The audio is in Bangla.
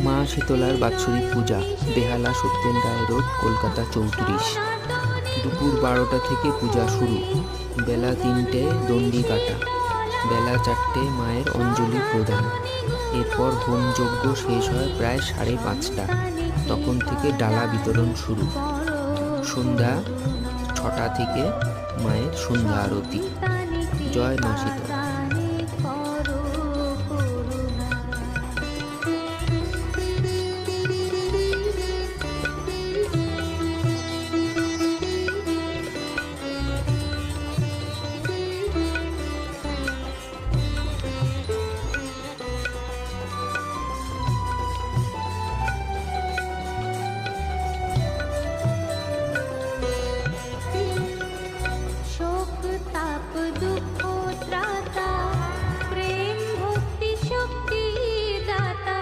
মা শীতলার বাৎসরিক পূজা, বেহালা সত্যেন রায় রোড, কলকাতা 34। দুপুর 12টা থেকে পূজা শুরু। বেলা 3টে দণ্ডি কাটা, বেলা 4টে মায়ের অঞ্জলি প্রদান। এরপর হোমযজ্ঞ শেষ হয় প্রায় 5:30টা। তখন থেকে ডালা বিতরণ শুরু। সন্ধ্যা 6টা থেকে মায়ের সন্ধ্যা আরতি। জয় মা শীতলা।